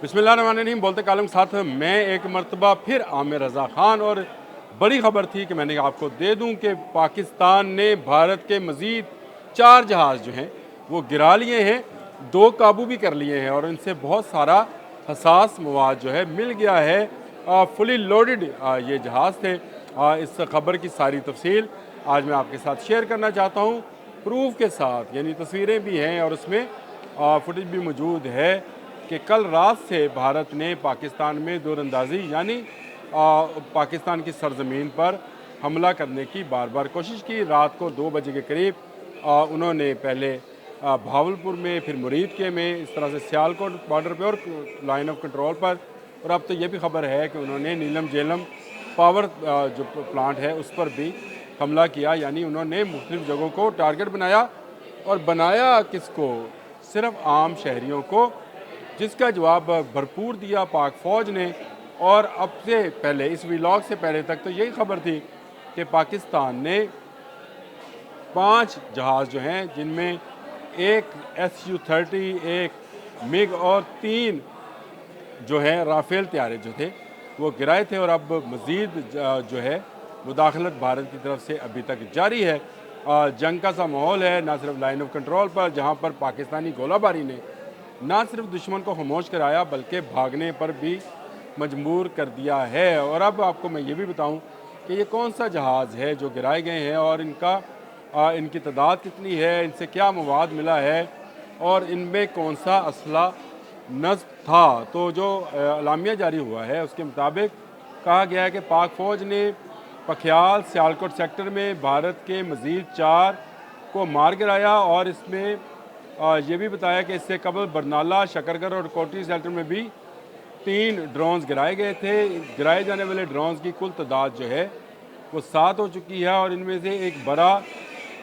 बिस्मिल्लाहिर्रहमानिर्रहीम। बोलते कालम के साथ मैं एक मरतबा फिर आमिर रज़ा ख़ान। और बड़ी ख़बर थी कि मैंने आपको दे दूं कि पाकिस्तान ने भारत के मज़ीद 4 जहाज़ जो हैं वो गिरा लिए हैं, 2 काबू भी कर लिए हैं और इनसे बहुत सारा हसास मवाद जो है मिल गया है। फुली लोडेड ये जहाज़ थे। इस ख़बर की सारी तफसील आज मैं आपके साथ शेयर करना चाहता हूँ, प्रूफ के साथ, यानी तस्वीरें भी हैं और उसमें फुटेज भी मौजूद है कि कल रात से भारत ने पाकिस्तान में दूरंदाजी यानी पाकिस्तान की सरजमीन पर हमला करने की बार बार कोशिश की। रात को 2 बजे के करीब उन्होंने पहले भावलपुर में, फिर मुरीदके में, इस तरह से सियालकोट बॉर्डर पे और लाइन ऑफ कंट्रोल पर। और अब तो ये भी खबर है कि उन्होंने नीलम झेलम पावर जो प्लांट है उस पर भी हमला किया, यानी उन्होंने मुख्तलिफ जगहों को टारगेट बनाया। और बनाया किसको? सिर्फ आम शहरियों को, जिसका जवाब भरपूर दिया पाक फ़ौज ने। और अब से पहले, इस व्लॉग से पहले तक तो यही खबर थी कि पाकिस्तान ने 5 जहाज़ जो हैं, जिनमें एक Su-30, एक मिग और 3 जो है राफेल त्यारे जो थे वो गिराए थे। और अब मज़ीद जो है मुदाखलत भारत की तरफ से अभी तक जारी है। जंग का सा माहौल है, ना सिर्फ लाइन ऑफ कंट्रोल पर, जहाँ पर पाकिस्तानी गोलाबारी ने ना सिर्फ दुश्मन को खामोश कराया बल्कि भागने पर भी मजबूर कर दिया है। और अब आपको मैं ये भी बताऊं कि ये कौन सा जहाज़ है जो गिराए गए हैं और इनकी तादाद कितनी है, इनसे क्या मवाद मिला है और इनमें कौन सा असला नस्ब था। तो जो अलामिया जारी हुआ है उसके मुताबिक कहा गया है कि पाक फ़ौज ने पखियाल सियालकोट सेक्टर में भारत के मज़ीद 4 को मार गिराया। और इसमें ये भी बताया कि इससे कबल बरनाला, शकरगढ़ और कोटी सेक्टर में भी 3 ड्रोन्स गिराए गए थे। गिराए जाने वाले ड्रोन्स की कुल तादाद जो है वो 7 हो चुकी है और इनमें से एक बड़ा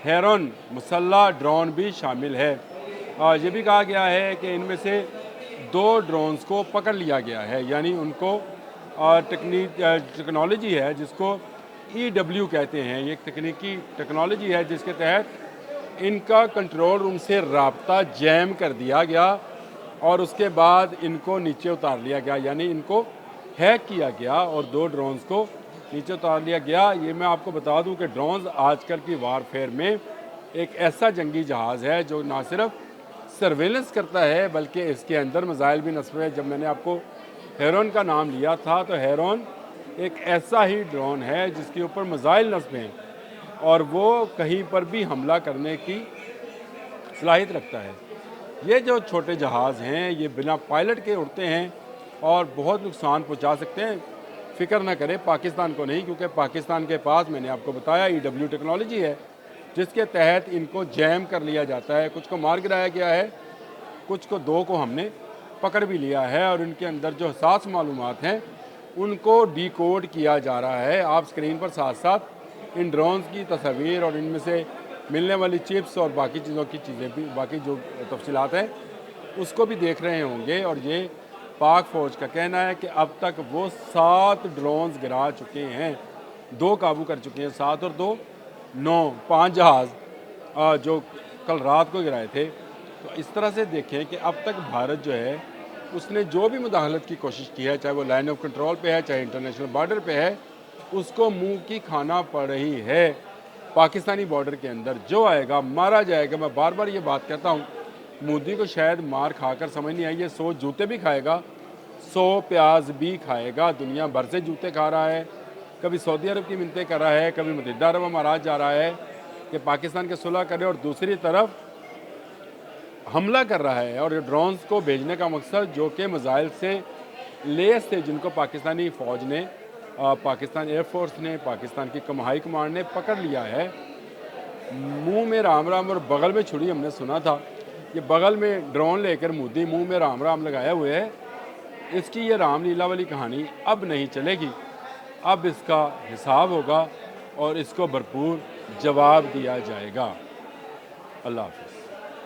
हेरॉन मुसल्ला ड्रोन भी शामिल है। ये भी कहा गया है कि इनमें से 2 ड्रोन्स को पकड़ लिया गया है, यानी उनको टेक्नोलॉजी है जिसको EW कहते हैं। ये तकनीकी टेक्नोलॉजी है जिसके तहत इनका कंट्रोल रूम से राब्ता जैम कर दिया गया और उसके बाद इनको नीचे उतार लिया गया, यानी इनको हैक किया गया और 2 ड्रोन्स को नीचे उतार लिया गया। ये मैं आपको बता दूं कि ड्रोन्स आजकल की वारफेयर में एक ऐसा जंगी जहाज़ है जो ना सिर्फ सर्वेलेंस करता है बल्कि इसके अंदर मिसाइल भी नस्ब है। जब मैंने आपको हेरॉन का नाम लिया था तो हेरॉन एक ऐसा ही ड्रोन है जिसके ऊपर मिसाइल नस्ब हैं और वो कहीं पर भी हमला करने की सलाहियत रखता है। ये जो छोटे जहाज़ हैं ये बिना पायलट के उड़ते हैं और बहुत नुकसान पहुंचा सकते हैं। फ़िक्र ना करें पाकिस्तान को नहीं, क्योंकि पाकिस्तान के पास, मैंने आपको बताया, EW टेक्नोलॉजी है जिसके तहत इनको जैम कर लिया जाता है। कुछ को मार गिराया गया है, कुछ को 2 को हमने पकड़ भी लिया है और इनके अंदर जो हसास मालूमात हैं उनको डिकोड किया जा रहा है। आप स्क्रीन पर साथ साथ इन ड्रोन्स की तस्वीर और इनमें से मिलने वाली चिप्स और बाकी चीज़ों की चीज़ें भी, बाकी जो तफसीलात हैं उसको भी देख रहे होंगे। और ये पाक फ़ौज का कहना है कि अब तक वो 7 ड्रोन्स गिरा चुके हैं, 2 काबू कर चुके हैं, 7 और 2 9, 5 जहाज़ जो कल रात को गिराए थे। तो इस तरह से देखें कि अब तक भारत जो है उसने जो भी मुदाखलत की कोशिश की है, चाहे वो लाइन ऑफ कंट्रोल पे है, चाहे इंटरनेशनल बॉर्डर पे है, उसको मुंह की खाना पड़ रही है। पाकिस्तानी बॉर्डर के अंदर जो आएगा मारा जाएगा। मैं बार बार ये बात कहता हूँ, मोदी को शायद मार खाकर समझ नहीं आई, ये 100 जूते भी खाएगा, 100 प्याज भी खाएगा। दुनिया भर से जूते खा रहा है, कभी सऊदी अरब की मिन्नतें कर रहा है, कभी मुत्तहिदा अरब अमारात जा रहा है कि पाकिस्तान के सुलह करे और दूसरी तरफ हमला कर रहा है। और ड्रोन्स को भेजने का मकसद जो कि मिसाइल से लेस थे, जिनको पाकिस्तानी फ़ौज ने, पाकिस्तान एयरफोर्स ने, पाकिस्तान की हाई कमांड ने पकड़ लिया है। मुंह में राम राम और बगल में छुरी, हमने सुना था। ये बगल में ड्रोन लेकर मोदी मुंह में राम राम लगाए हुए है। इसकी ये रामलीला वाली कहानी अब नहीं चलेगी, अब इसका हिसाब होगा और इसको भरपूर जवाब दिया जाएगा। अल्लाह हाफ़िज़।